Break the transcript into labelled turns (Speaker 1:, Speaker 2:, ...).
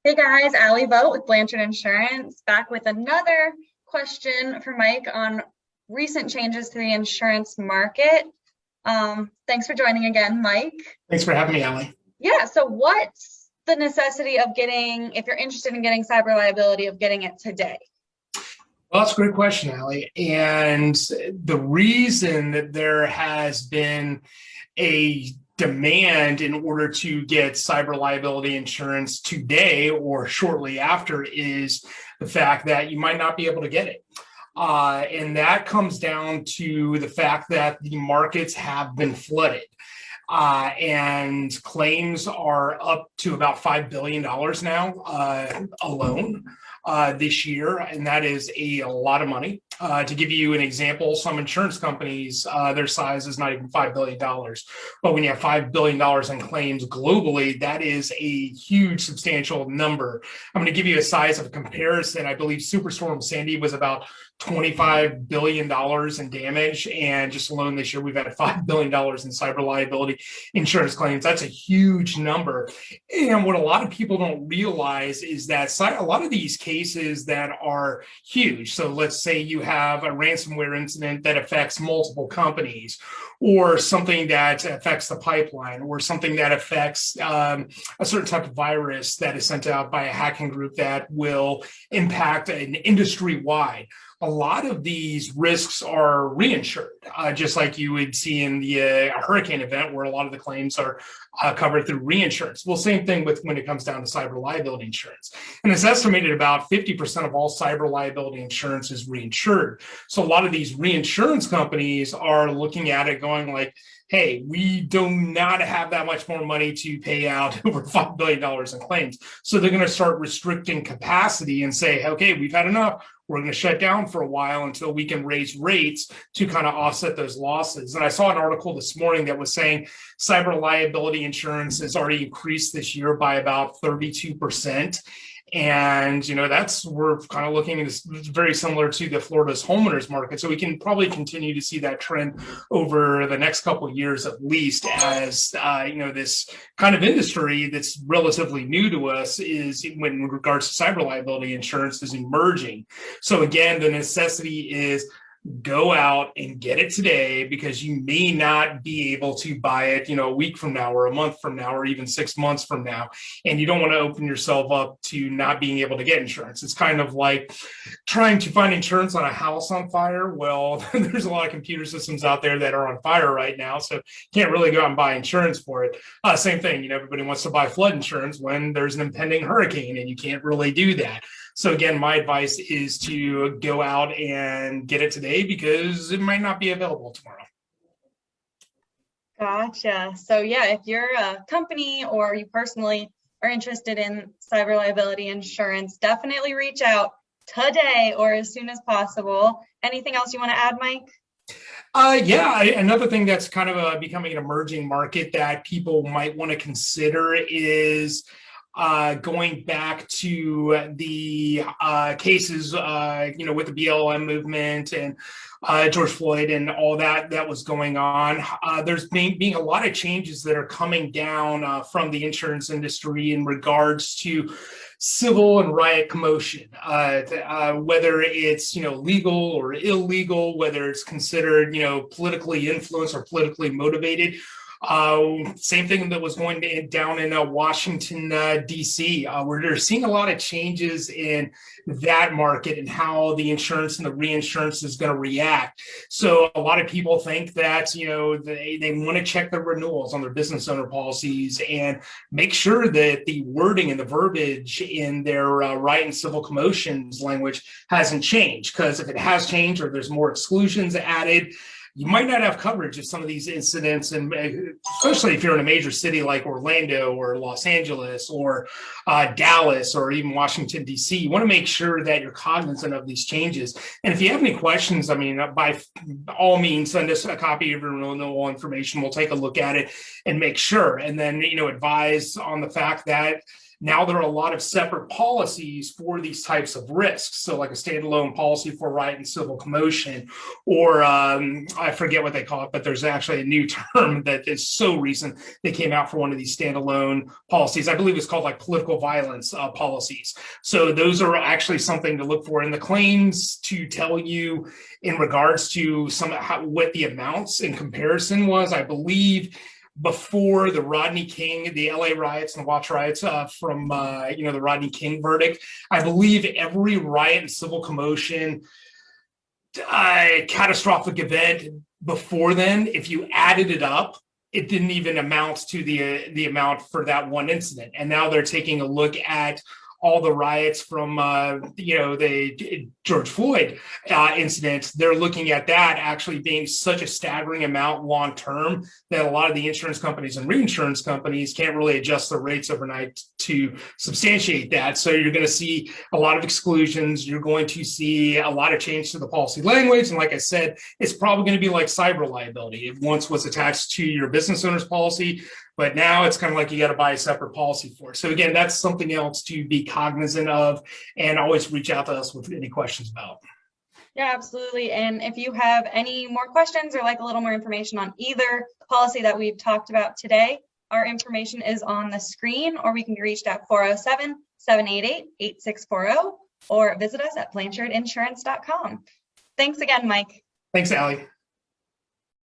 Speaker 1: Hey guys, Allie Vogt with Blanchard Insurance, back with another question for Mike on recent changes to the insurance market. Thanks for joining again, Mike.
Speaker 2: Thanks for having me, Allie.
Speaker 1: Yeah, so what's the necessity of getting, if you're interested in getting cyber liability, of getting it today?
Speaker 2: Well, that's a great question, Allie. And the reason that there has been a demand in order to get cyber liability insurance today or shortly after is the fact that you might not be able to get it. And that comes down to the fact that the markets have been flooded. And claims are up to about $5 billion now alone this year, and that is a lot of money. To give you an example, some insurance companies, their size is not even $5 billion. But when you have $5 billion in claims globally, that is a huge, substantial number. I'm going to give you a size of comparison. I believe Superstorm Sandy was about $25 billion in damage. And just alone this year, we've had $5 billion in cyber liability insurance claims. That's a huge number. And what a lot of people don't realize is that a lot of these cases that are huge, so let's say you have a ransomware incident that affects multiple companies, or something that affects the pipeline, or something that affects a certain type of virus that is sent out by a hacking group that will impact an industry-wide. A lot of these risks are reinsured, just like you would see in the hurricane event where a lot of the claims are covered through reinsurance. Well, same thing with when it comes down to cyber liability insurance. And it's estimated about 50% of all cyber liability insurance is reinsured. So a lot of these reinsurance companies are looking at it going like, hey, we do not have that much more money to pay out over $5 billion in claims. So they're going to start restricting capacity and say, okay, we've had enough. We're going to shut down for a while until we can raise rates to kind of offset those losses. And I saw an article this morning that was saying cyber liability insurance has already increased this year by about 32%. And, we're kind of looking at this very similar to the Florida's homeowners market. So we can probably continue to see that trend over the next couple of years, at least, as, this kind of industry that's relatively new to us is in regards to cyber liability insurance is emerging. So again, the necessity is go out and get it today, because you may not be able to buy it, a week from now or a month from now or even 6 months from now. And you don't want to open yourself up to not being able to get insurance. It's kind of like trying to find insurance on a house on fire. Well, there's a lot of computer systems out there that are on fire right now, so you can't really go out and buy insurance for it. Same thing, everybody wants to buy flood insurance when there's an impending hurricane, and you can't really do that. So again, my advice is to go out and get it today, because it might not be available tomorrow.
Speaker 1: Gotcha. So yeah, if you're a company or you personally are interested in cyber liability insurance, definitely reach out today or as soon as possible. Anything else you want to add, Mike?
Speaker 2: Another thing that's kind of becoming an emerging market that people might want to consider is going back to the cases, with the BLM movement and George Floyd and all that was going on. There's being a lot of changes that are coming down from the insurance industry in regards to civil and riot commotion, whether it's legal or illegal, whether it's considered politically influenced or politically motivated. Same thing that was going down in Washington, D.C. We're seeing a lot of changes in that market and how the insurance and the reinsurance is going to react. So a lot of people think that, they want to check their renewals on their business owner policies and make sure that the wording and the verbiage in their right and civil commotions language hasn't changed. Because if it has changed or there's more exclusions added, you might not have coverage of some of these incidents, and especially if you're in a major city like Orlando or Los Angeles or Dallas or even Washington, D.C. You want to make sure that you're cognizant of these changes. And if you have any questions, by all means, send us a copy of your renewal information. We'll take a look at it and make sure, and then, advise on the fact that Now there are a lot of separate policies for these types of risks. So like a standalone policy for riot and civil commotion, or I forget what they call it, but there's actually a new term that is so recent that came out for one of these standalone policies. I believe it's called like political violence policies. So those are actually something to look for in the claims to tell you in regards to what the amounts in comparison was. I believe before the Rodney King, the LA riots and the Watts riots from the Rodney King verdict, I believe every riot and civil commotion catastrophic event before then, if you added it up, it didn't even amount to the amount for that one incident. And now they're taking a look at all the riots from the George Floyd incident. They're looking at that actually being such a staggering amount long term that a lot of the insurance companies and reinsurance companies can't really adjust their rates overnight to substantiate that. So you're going to see a lot of exclusions. You're going to see a lot of change to the policy language. And like I said, it's probably going to be like cyber liability. It once was attached to your business owner's policy, but now it's kind of like you got to buy a separate policy for it. So again, that's something else to be cognizant of, and always reach out to us with any questions about.
Speaker 1: Yeah, absolutely. And if you have any more questions or like a little more information on either policy that we've talked about today, our information is on the screen, or we can be reached at 407-788-8640, or visit us at blanchardinsurance.com. Thanks again, Mike.
Speaker 2: Thanks, Allie.